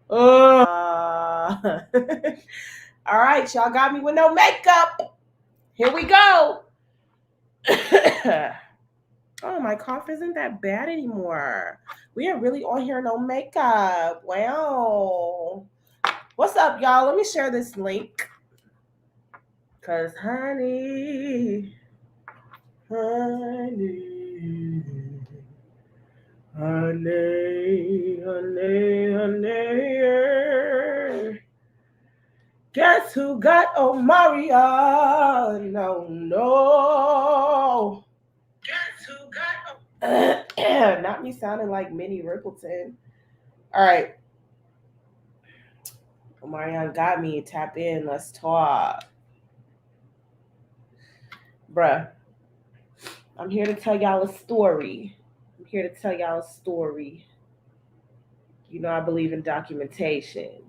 All right, y'all got me with no makeup. Here we go. Oh, my cough isn't that bad anymore. We are really on here, no makeup. Wow. What's up, y'all? Let me share this link. Cause honey, honey, honey. Guess who got Omarion? No, no. Guess who got Not me sounding like Minnie Rippleton. All right. Omarion got me. Tap in. Let's talk. Bruh, I'm here to tell y'all a story. I'm here to tell y'all a story. You know, I believe in documentation.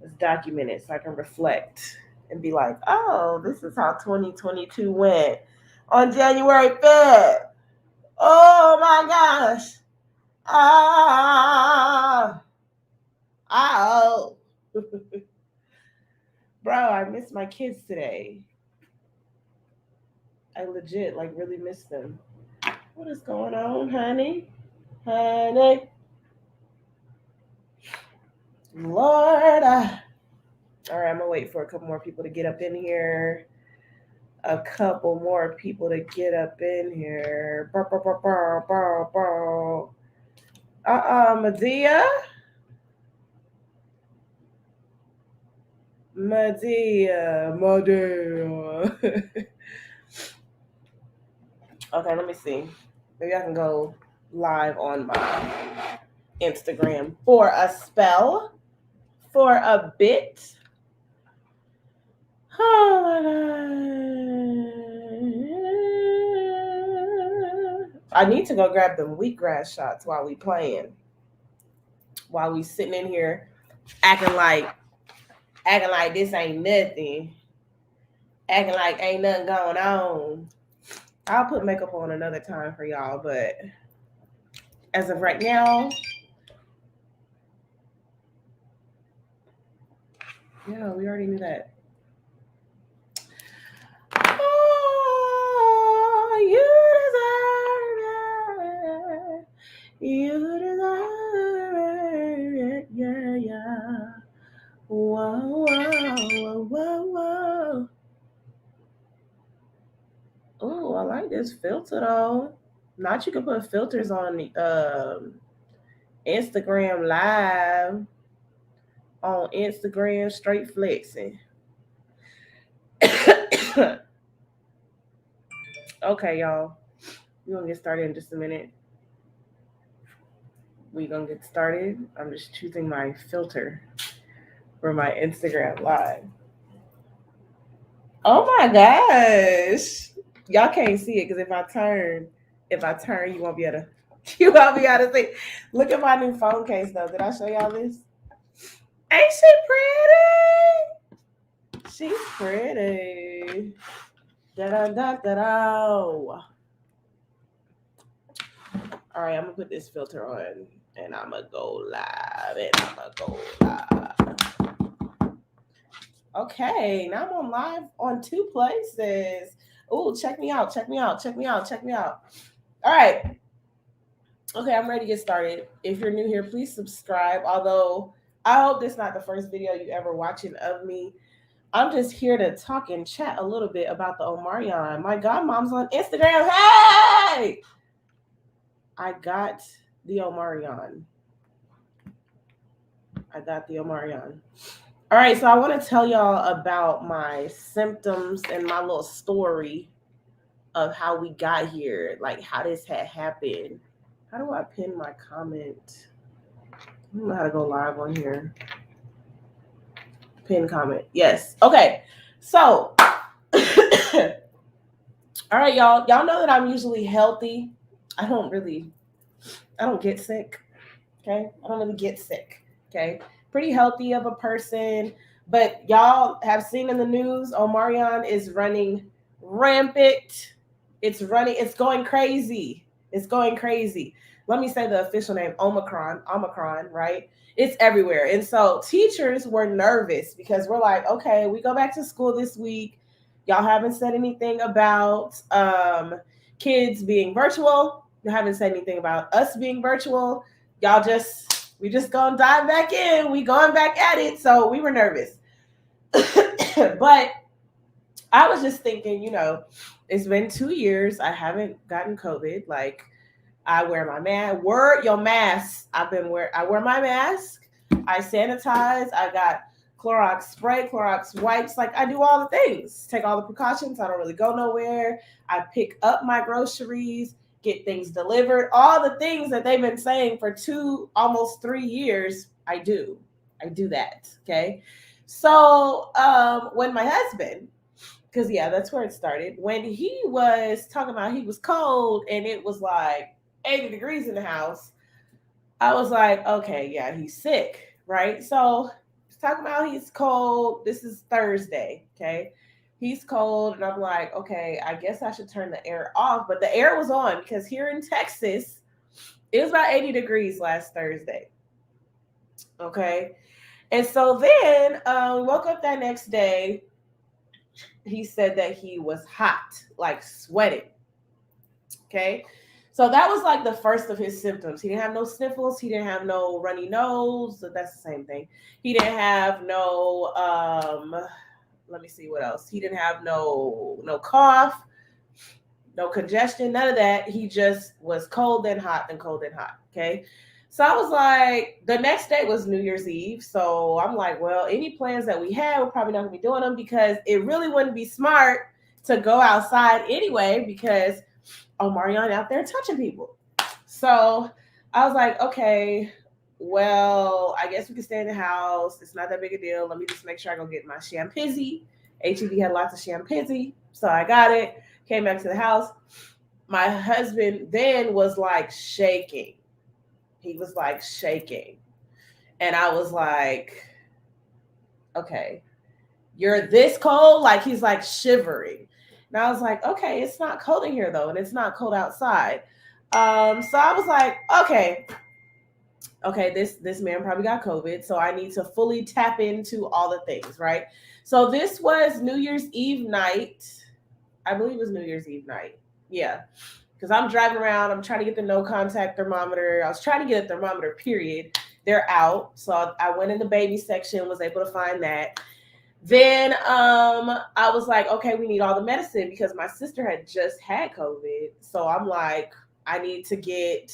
Let's document it so I can reflect and be like, oh, this is how 2022 went on January 5th. Oh my gosh. Ah. Oh. Bro, I missed my kids today. I legit, like, really missed them. What is going on, honey? Honey. Lord. All right, I'm going to wait for a couple more people to get up in here. A couple more people to get up in here. Medea? Medea. Okay, let me see. Maybe I can go live on my Instagram for a spell, for a bit. Oh my God. I need to go grab them wheatgrass shots while we playing. While we sitting in here acting like this ain't nothing. Acting like ain't nothing going on. I'll put makeup on another time for y'all, but as of right now, yeah, we already knew that. Oh, you deserve it. You deserve it. Yeah, yeah. Whoa, whoa, whoa, whoa. Oh, I like this filter though. Not you can put filters on the Instagram live. On Instagram, straight flexing. Okay, y'all. We're gonna get started in just a minute. We're gonna get started. I'm just choosing my filter for my Instagram live. Oh my gosh. Y'all can't see it because if I turn, you won't be able to you won't be able to see. Look at my new phone case though. Did I show y'all this? Ain't she pretty? She's pretty. Da-da-da-da-da. All right, I'm gonna put this filter on and I'm gonna go live. Okay, now I'm on live on 2 places. Oh, check me out. All right. Okay, I'm ready to get started. If you're new here, please subscribe. Although I hope this is not the first video you ever watching of me. I'm just here to talk and chat a little bit about the Omarion. My godmom's on Instagram. Hey! I got the Omarion. All right, so I want to tell y'all about my symptoms and my little story of how we got here, like how this had happened. How do I pin my comment? I don't know how to go live on here. Pin comment. Yes. Okay. So, all right, y'all. Y'all know that I'm usually healthy. I don't get sick. Okay. I don't really get sick. Okay. Pretty healthy of a person. But y'all have seen in the news, Omarion is running rampant. It's going crazy. let me say the official name, Omicron, right? It's everywhere. And so teachers were nervous because we're like, okay, we go back to school this week. Y'all haven't said anything about kids being virtual. You haven't said anything about us being virtual. We just gonna dive back in. We going back at it. So we were nervous. But I was just thinking, it's been 2 years. I haven't gotten COVID. Like, I wear my mask. Wear your mask. I wear my mask. I sanitize. I got Clorox spray, Clorox wipes. Like, I do all the things. Take all the precautions. I don't really go nowhere. I pick up my groceries, get things delivered. All the things that they've been saying for almost 3 years, I do. I do that. Okay. So when my husband, because yeah, that's where it started. When he was talking about he was cold and it was like 80 degrees in the house, I was like, okay, yeah, he's sick, right? So he's talking about he's cold. This is Thursday, okay? He's cold, and I'm like, okay, I guess I should turn the air off. But the air was on because here in Texas, it was about 80 degrees last Thursday, okay? And so then we woke up that next day. He said that he was hot, like sweating. Okay. So that was like the first of his symptoms. He didn't have no sniffles. He didn't have no runny nose. So that's the same thing. He didn't have no, let me see what else. He didn't have no cough, no congestion, none of that. He just was cold and hot and cold and hot. Okay. So I was like, the next day was New Year's Eve. So I'm like, well, any plans that we had, we're probably not going to be doing them because it really wouldn't be smart to go outside anyway because Omarion out there touching people. So I was like, okay, well, I guess we can stay in the house. It's not that big a deal. Let me just make sure I go get my champizzy. HEB had lots of champizzy. So I got it, came back to the house. My husband then was like shaking. He was like shaking. And I was like, okay, you're this cold? Like, he's like shivering. And I was like, okay, it's not cold in here though, and it's not cold outside. So I was like, okay, this man probably got COVID, so I need to fully tap into all the things, right? So this was New Year's Eve night. I believe it was New Year's Eve night. Yeah. Because I'm driving around, I'm trying to get the no contact thermometer. I was trying to get a thermometer, period. They're out. So I went in the baby section, was able to find that. Then I was like, okay, we need all the medicine because my sister had just had COVID. So I'm like, I need to get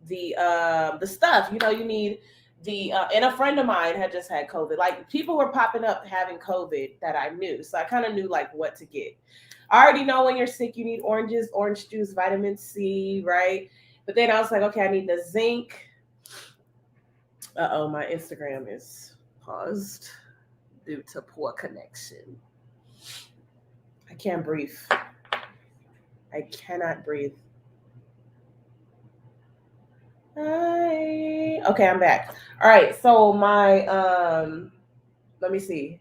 the stuff. You need and a friend of mine had just had COVID. Like, people were popping up having COVID that I knew. So I kind of knew like what to get. I already know when you're sick, you need oranges, orange juice, vitamin C, right? But then I was like, okay, I need the zinc. My Instagram is paused due to poor connection. I can't breathe. I cannot breathe. Okay, I'm back. All right, so my let me see.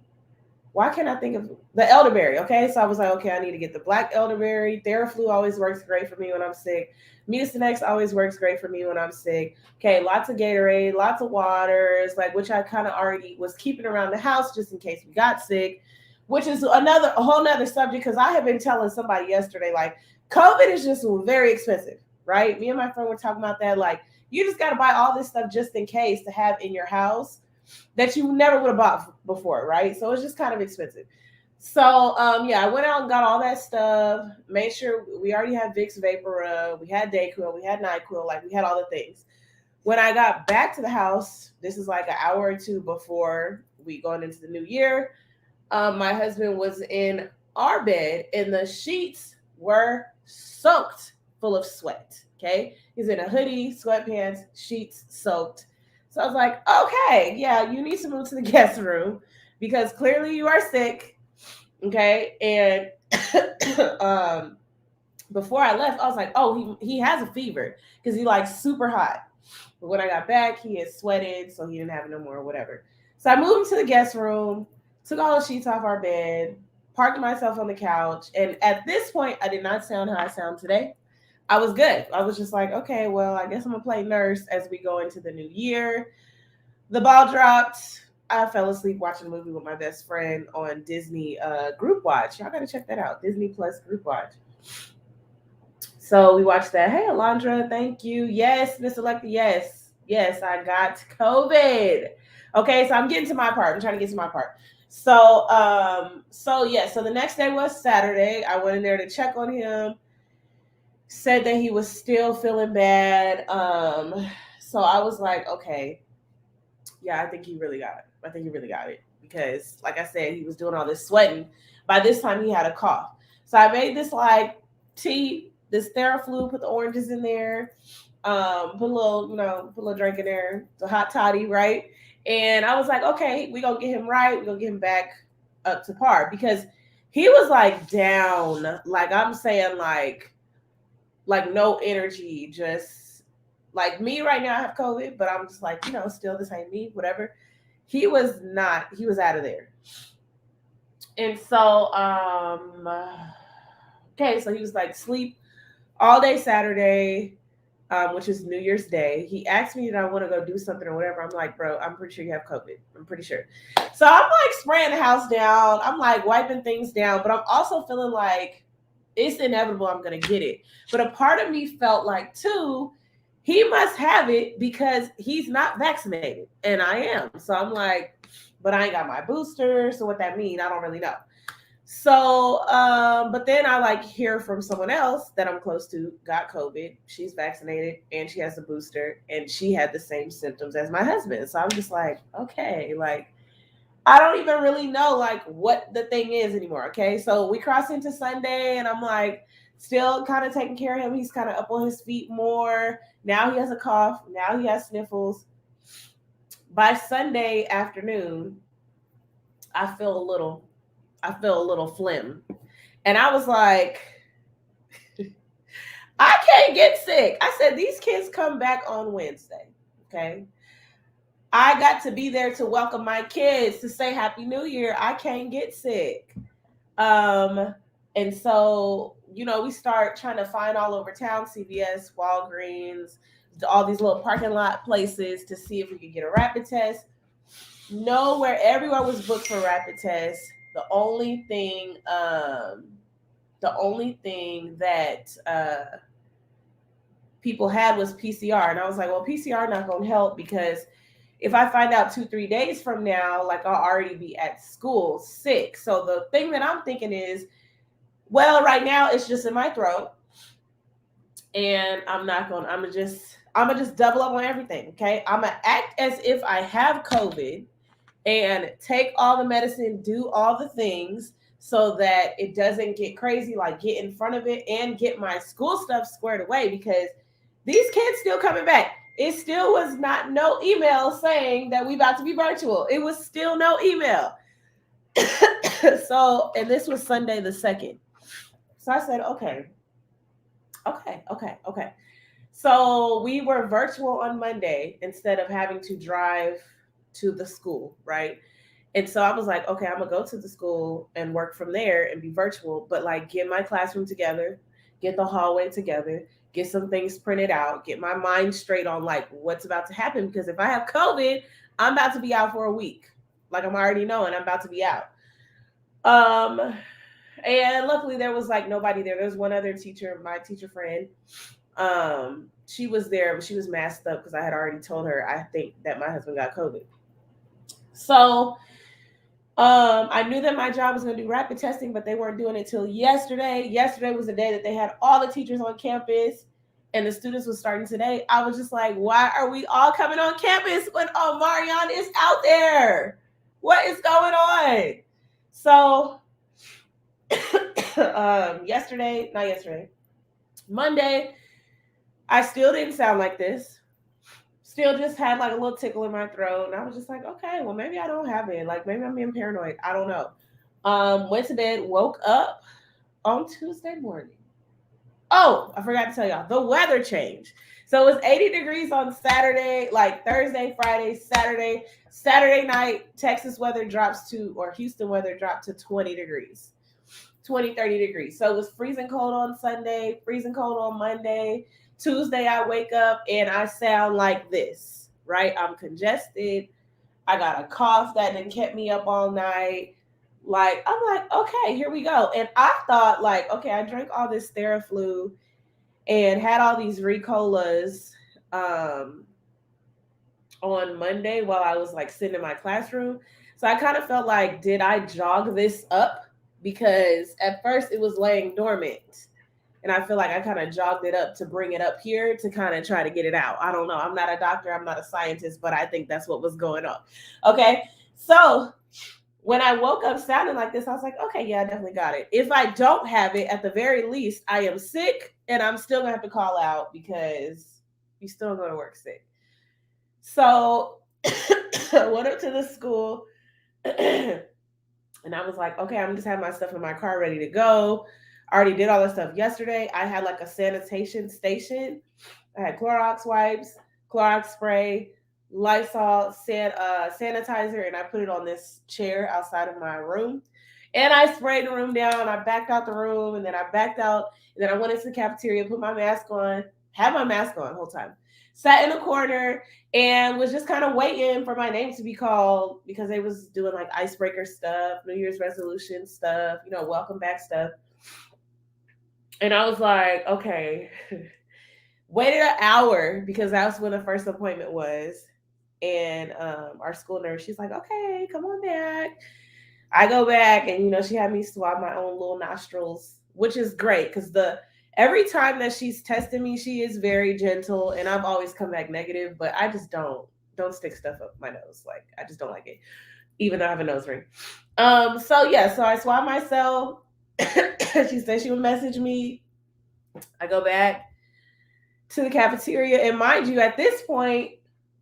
Why can't I think of the elderberry? Okay, so I was like, okay, I need to get the black elderberry. Theraflu always works great for me when I'm sick. Mucinex always works great for me when I'm sick. Okay, lots of Gatorade, lots of waters, like, which I kind of already was keeping around the house just in case we got sick, which is a whole nother subject because I have been telling somebody yesterday, like, COVID is just very expensive, right? Me and my friend were talking about that. Like, you just got to buy all this stuff just in case to have in your house that you never would have bought before, right? So it's just kind of expensive. So yeah, I went out and got all that stuff, made sure we already had Vicks Vapor, we had Dayquil, we had NyQuil, like, we had all the things. When I got back to the house, this is like an hour or two before we going into the new year, my husband was in our bed and the sheets were soaked full of sweat. Okay, he's in a hoodie, sweatpants, sheets soaked. So I was like, okay, yeah, you need to move to the guest room because clearly you are sick. Okay. And before I left, I was like, oh, he has a fever because he like super hot. But when I got back, he had sweated, so he didn't have it no more or whatever. So I moved him to the guest room, took all the sheets off our bed, parked myself on the couch. And at this point, I did not sound how I sound today. I was good. I was just like, okay, well, I guess I'm gonna play nurse as we go into the new year. The ball dropped. I fell asleep watching a movie with my best friend on Disney Group Watch. Y'all gotta check that out. Disney Plus Group Watch. So we watched that. Hey, Alondra, thank you. Yes, Miss Electa, yes. Yes, I got COVID. Okay, so I'm getting to my part. I'm trying to get to my part. So the next day was Saturday. I went in there to check on him. Said that he was still feeling bad. So I was like, okay, yeah, I think he really got it. I think he really got it because, like I said, he was doing all this sweating. By this time, he had a cough. So I made this like tea, this Theraflu, put the oranges in there, put a little, put a little drink in there, the hot toddy, right? And I was like, okay, we gonna get him right. We gonna get him back up to par because he was like down, like I'm saying, like no energy, just like me right now. I have COVID, but I'm just like, still this ain't me, whatever. He was not, he was out of there. And so, okay, so he was like sleep all day Saturday, which is New Year's Day. He asked me, did I want to go do something or whatever? I'm like, bro, I'm pretty sure you have COVID. I'm pretty sure. So I'm like spraying the house down. I'm like wiping things down, but I'm also feeling like it's inevitable I'm going to get it. But a part of me felt like, too, he must have it because he's not vaccinated. And I am. So I'm like, but I ain't got my booster. So what that mean, I don't really know. So, but then I like hear from someone else that I'm close to got COVID. She's vaccinated and she has a booster and she had the same symptoms as my husband. So I'm just like, okay, like, I don't even really know like what the thing is anymore. Okay. So we cross into Sunday and I'm like still kind of taking care of him. He's kind of up on his feet more. Now he has a cough. Now he has sniffles. By Sunday afternoon, I feel a little phlegm. And I was like, I can't get sick. I said, these kids come back on Wednesday. Okay. I got to be there to welcome my kids to say Happy New Year. I can't get sick. And so, we start trying to find all over town, CVS, Walgreens, all these little parking lot places to see if we could get a rapid test. Nowhere, everywhere was booked for rapid tests. The only thing that people had was PCR. And I was like, well, PCR not going to help because if I find out 2-3 days from now, like I'll already be at school sick. So the thing that I'm thinking is, well, right now it's just in my throat. And I'm gonna just double up on everything. Okay. I'm gonna act as if I have COVID and take all the medicine, do all the things so that it doesn't get crazy, like get in front of it and get my school stuff squared away because these kids still coming back. It still was not no email saying that we about to be virtual. It was still no email. So, and this was Sunday the 2nd. So I said, okay. So we were virtual on Monday instead of having to drive to the school, right? And so I was like, okay, I'm gonna go to the school and work from there and be virtual, but like get my classroom together, get the hallway together, get some things printed out, get my mind straight on like what's about to happen. Because if I have COVID, I'm about to be out for a week. Like I'm already knowing I'm about to be out. And luckily there was like nobody there. There's one other teacher, my teacher friend. She was there, but she was masked up because I had already told her I think that my husband got COVID. So I knew that my job was going to do rapid testing, but they weren't doing it till yesterday. Yesterday was the day that they had all the teachers on campus and the students was starting today. I was just like, why are we all coming on campus when Omarion is out there? What is going on? So Monday, I still didn't sound like this. Still just had like a little tickle in my throat. And I was just like, okay, well, maybe I don't have it. Like maybe I'm being paranoid. I don't know. Went to bed, woke up on Tuesday morning. Oh, I forgot to tell y'all, the weather changed. So it was 80 degrees on Saturday, like Thursday, Friday, Saturday. Saturday night, Texas weather drops to, or Houston weather dropped to 20 degrees. 20, 30 degrees. So it was freezing cold on Sunday, freezing cold on Monday. Tuesday, I wake up and I sound like this, right? I'm congested. I got a cough that didn't kept me up all night. Like, I'm like, okay, here we go. And I thought, like, okay, I drank all this Theraflu and had all these Ricolas um, on Monday while I was like sitting in my classroom. So I kind of felt like, did I jog this up? Because at first it was laying dormant. And I feel like I kind of jogged it up to bring it up here to kind of try to get it out. I don't know. I'm not a doctor. I'm not a scientist, but I think that's what was going on. Okay. So when I woke up sounding like this, I was like, okay, yeah, I definitely got it. If I don't have it, at the very least, I am sick and I'm still going to have to call out because you're still going to work sick. So I went up to the school and I was like, okay, I'm just having my stuff in my car ready to go. I already did all that stuff yesterday. I had like a sanitation station. I had Clorox wipes, Clorox spray, Lysol sanitizer, and I put it on this chair outside of my room. And I sprayed the room down. I backed out the room, and then I backed out, and then I went into the cafeteria, put my mask on, had my mask on the whole time, sat in a corner, and was just kind of waiting for my name to be called because they was doing like icebreaker stuff, New Year's resolution stuff, welcome back stuff. And I was like, okay. Waited an hour because that's when the first appointment was. And our school nurse, she's like, okay, come on back. I go back and, she had me swab my own little nostrils, which is great because every time that she's testing me, she is very gentle. And I've always come back negative, but I just don't stick stuff up my nose. Like, I just don't like it, even though I have a nose ring. So I swab myself. She said she would message me. I go back to the cafeteria, and mind you, at this point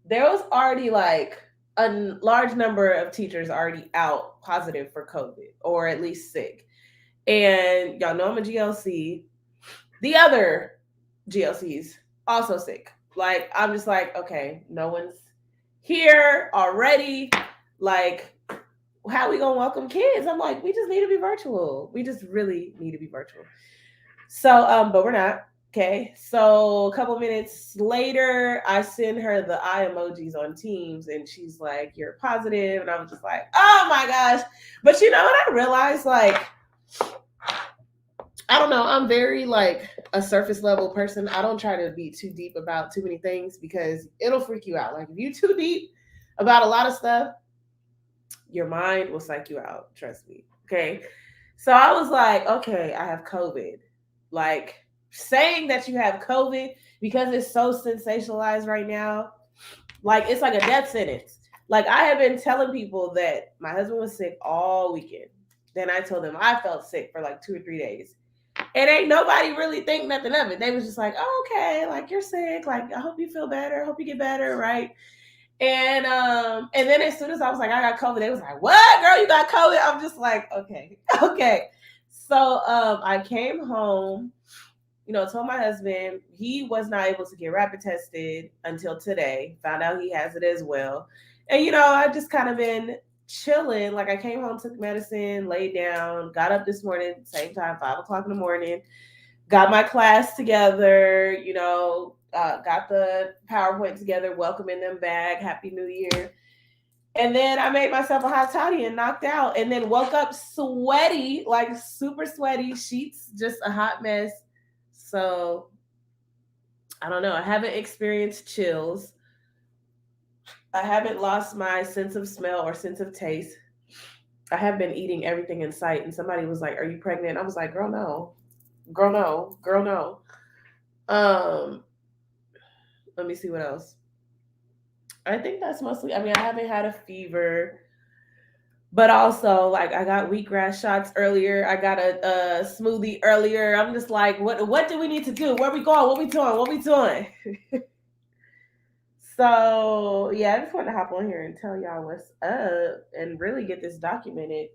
there was already like a large number of teachers already out positive for COVID or at least sick. And y'all know I'm a GLC. The other GLCs also sick. Like, I'm just like, okay, no one's here already. Like, how we gonna welcome kids? I'm like, we just need to be virtual. We just really need to be virtual. So but we're not. Okay, so a couple minutes later, I send her the eye emojis on Teams, and she's like, "You're positive," and I was just like, "Oh my gosh!" But you know what? I realized, like, I don't know. I'm very like a surface level person. I don't try to be too deep about too many things because it'll freak you out. Like, if you too deep about a lot of stuff, your mind will psych you out. Trust me. Okay, so I was like, okay, I have COVID. Like, saying that you have COVID because it's so sensationalized right now, like, it's like a death sentence. Like, I have been telling people that my husband was sick all weekend. Then I told them I felt sick for like 2 or 3 days. And ain't nobody really think nothing of it. They was just like, oh, okay, like, you're sick. Like, I hope you feel better. I hope you get better, right? And then as soon as I was like, I got COVID, they was like, what, girl, you got COVID? I'm just like, okay. So I came home, told my husband. He was not able to get rapid tested until today. Found out he has it as well. And I just kind of been chilling. Like, I came home, took medicine, laid down, got up this morning, same time, 5:00 in the morning, got my class together, got the PowerPoint together, welcoming them back, Happy New Year. And then I made myself a hot toddy and knocked out, and then woke up sweaty, like super sweaty, sheets, just a hot mess. So I don't know. I haven't experienced chills. I haven't lost my sense of smell or sense of taste. I have been eating everything in sight. And somebody was like, "Are you pregnant?" I was like, "Girl, no. Girl, no. Girl, no." Let me see what else. I think that's mostly, I haven't had a fever, but also, like, I got wheatgrass shots earlier. I got a smoothie earlier. I'm just like, what do we need to do? Where we going? What we doing? So yeah, I just wanted to hop on here and tell y'all what's up and really get this documented.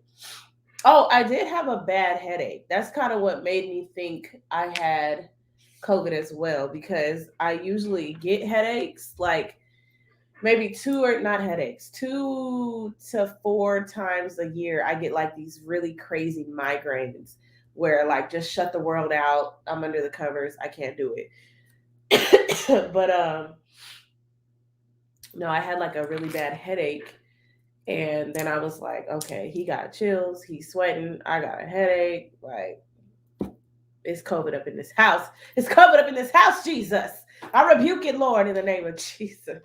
Oh, I did have a bad headache. That's kind of what made me think I had COVID as well, because I usually get headaches like maybe 2 to 4 times a year. I get like these really crazy migraines, where like just shut the world out. I'm under the covers. I can't do it. But no, I had like a really bad headache. And then I was like, okay, he got chills, he's sweating, I got a headache. Like, it's COVID up in this house. It's COVID up in this house, Jesus. I rebuke it, Lord, in the name of Jesus.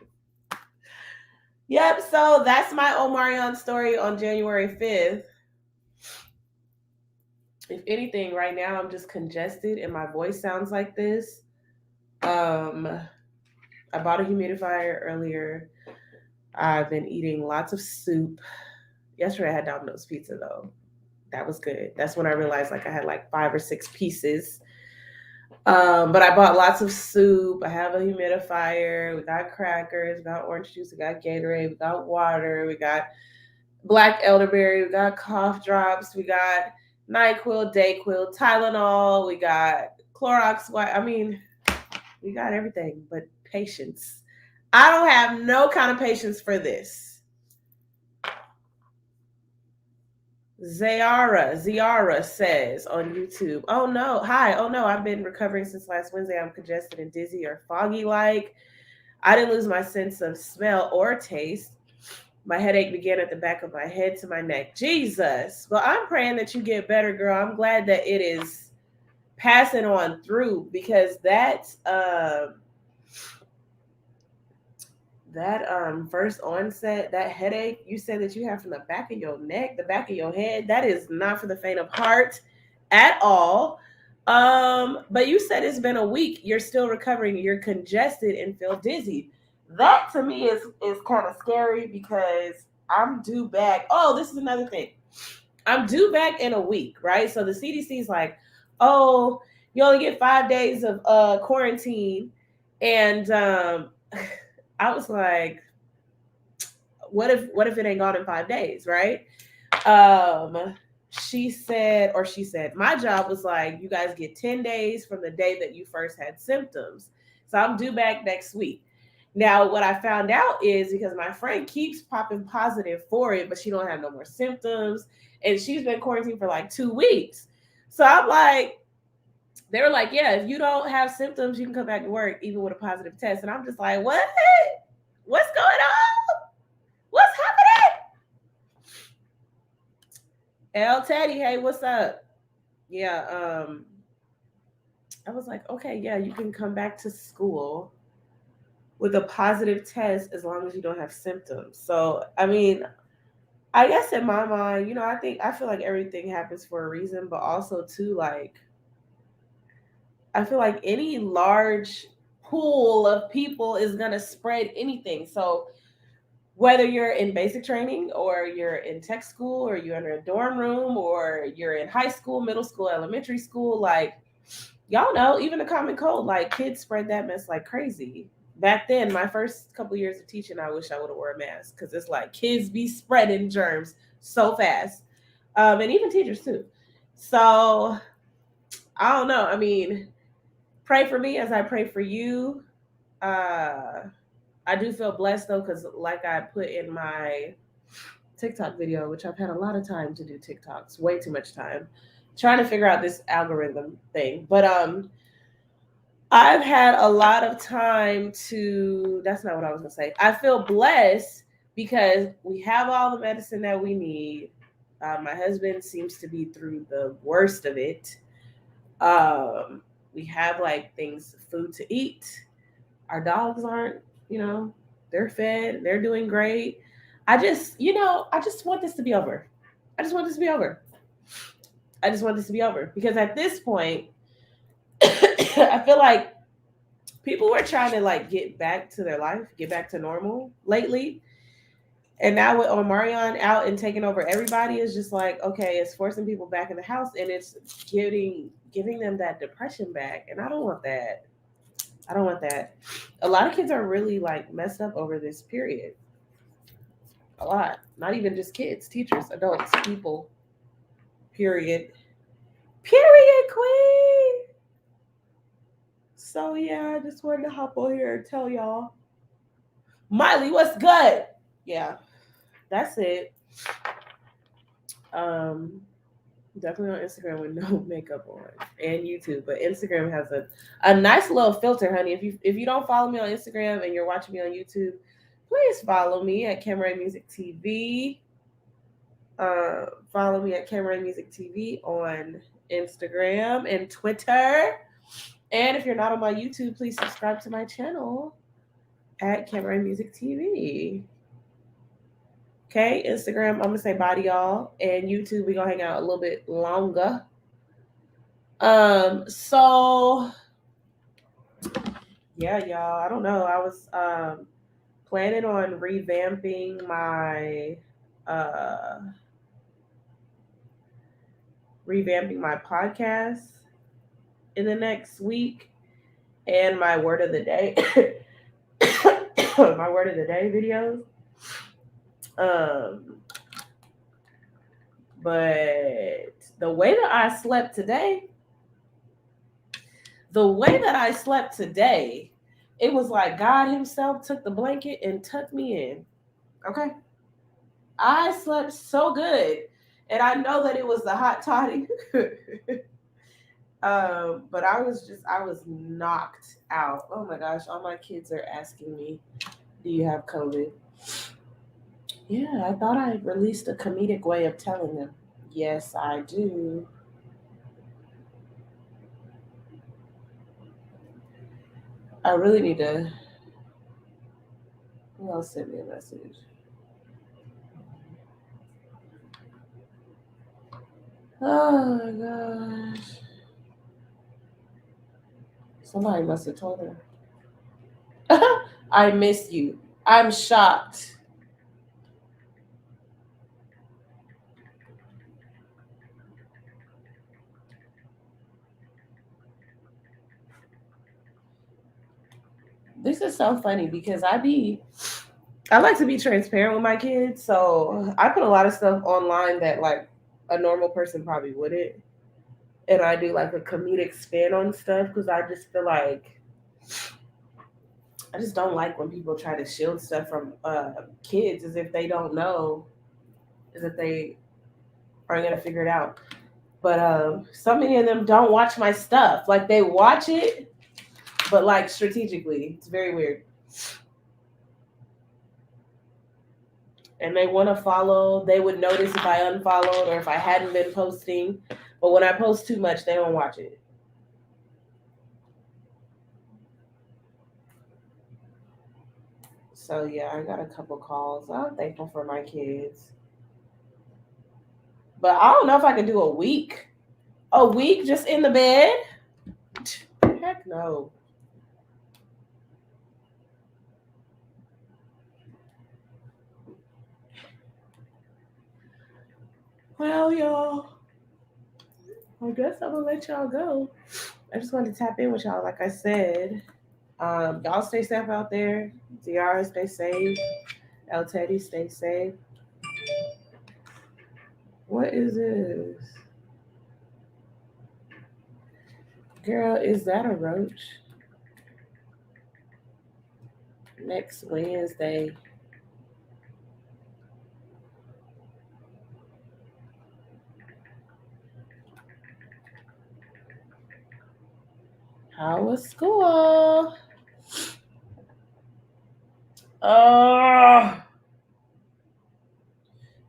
Yep, so that's my Omarion story on January 5th. If anything, right now I'm just congested and my voice sounds like this. I bought a humidifier earlier. I've been eating lots of soup. Yesterday I had Domino's pizza though. That was good. That's when I realized like I had like 5 or 6 pieces. But I bought lots of soup. I have a humidifier. We got crackers. We got orange juice. We got Gatorade. We got water. We got black elderberry. We got cough drops. We got NyQuil, Dayquil, Tylenol. We got Clorox. I mean, we got everything but patience. I don't have no kind of patience for this. Ziara says on YouTube, oh no, hi, oh no, I've been recovering since last Wednesday. I'm congested and dizzy or foggy like. I didn't lose my sense of smell or taste. My headache began at the back of my head to my neck. Jesus. Well, I'm praying that you get better, girl. I'm glad that it is passing on through because that first onset, that headache you said that you have from the back of your neck, the back of your head, that is not for the faint of heart at all. But you said it's been a week, you're still recovering, you're congested and feel dizzy. That to me is kind of scary because I'm due back. Oh, this is another thing. I'm due back in a week, right? So the CDC is like, oh, you only get 5 days of quarantine. And I was like, what if it ain't gone in 5 days, right? She said, my job was like, you guys get 10 days from the day that you first had symptoms. So I'm due back next week. Now, what I found out is because my friend keeps popping positive for it, but she don't have no more symptoms. And she's been quarantined for like 2 weeks. So I'm like, they were like, yeah, if you don't have symptoms, you can come back to work even with a positive test. And I'm just like, what? What's going on? What's happening? El Teddy, hey, what's up? Yeah, I was like, okay, yeah, you can come back to school with a positive test as long as you don't have symptoms. So, I mean, I guess in my mind, I feel like everything happens for a reason, but also too, like, I feel like any large pool of people is gonna spread anything. So whether you're in basic training or you're in tech school or you're in a dorm room or you're in high school, middle school, elementary school, like y'all know, even the common cold, like kids spread that mess like crazy. Back then, my first couple years of teaching, I wish I would have wore a mask because it's like kids be spreading germs so fast, and even teachers too. So I don't know. I mean, pray for me as I pray for you. Uh, I do feel blessed though, because like I put in my TikTok video, which I've had a lot of time to do TikToks, way too much time, trying to figure out this algorithm thing. But I've had a lot of time to. That's not what I was gonna say. I feel blessed because we have all the medicine that we need. My husband seems to be through the worst of it. We have like things, food to eat. Our dogs aren't, they're fed, they're doing great. I just want this to be over. I just want this to be over. I just want this to be over because at this point, I feel like people were trying to like get back to their life, get back to normal lately. And now with Omarion out and taking over everybody, is just like, okay, it's forcing people back in the house and it's giving them that depression back. And I don't want that. I don't want that. A lot of kids are really like messed up over this period. A lot. Not even just kids, teachers, adults, people. Period. Period, queen. So yeah, I just wanted to hop on here and tell y'all. Miley, what's good? Yeah, that's it. Um, Definitely on Instagram with no makeup on, and YouTube. But Instagram has a nice little filter, honey. If you don't follow me on Instagram and you're watching me on YouTube, please follow me at Camera Music TV. Follow me at Camera Music TV on Instagram and Twitter. And if you're not on my YouTube, please subscribe to my channel at Camera Music TV. Okay, Instagram, I'm gonna say bye to y'all, and YouTube, we gonna hang out a little bit longer. So yeah, y'all. I don't know. I was planning on uh revamping my podcast in the next week and my word of the day my word of the day videos. Um but the way that I slept today, it was like God himself took the blanket and tucked me in. Okay? I slept so good. And I know that it was the hot toddy. But I was knocked out. Oh my gosh, all my kids are asking me, do you have COVID? Yeah, I thought I released a comedic way of telling them. Yes, I do. I really need to. Who else sent me a message? Oh my gosh. Somebody must have told her. I miss you. I'm shocked. This is so funny because I like to be transparent with my kids, so I put a lot of stuff online that like a normal person probably wouldn't. And I do like a comedic spin on stuff because I just feel like I just don't like when people try to shield stuff from kids as if they don't know, as if they aren't gonna figure it out. But so many of them don't watch my stuff. Like they watch it, but like strategically. It's very weird. And they want to follow. They would notice if I unfollowed or if I hadn't been posting. But when I post too much, they don't watch it. So yeah, I got a couple calls. I'm thankful for my kids. But I don't know if I can do a week. A week just in the bed? Heck no. Well, y'all, I guess I'm gonna let y'all go. I just wanted to tap in with y'all, like I said. Y'all stay safe out there. Ziara, stay safe. El Teddy, stay safe. What is this? Girl, is that a roach? Next Wednesday. How was school? Oh.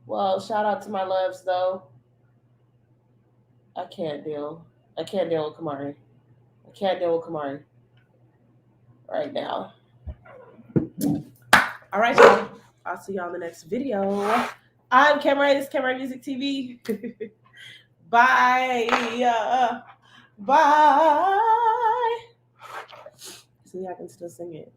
Well, shout out to my loves though. I can't deal. I can't deal with Kamari. I can't deal with Kamari right now. All right, y'all. I'll see y'all in the next video. I'm Camera. This is Camera Music TV. Bye. Bye. See, I can still sing it.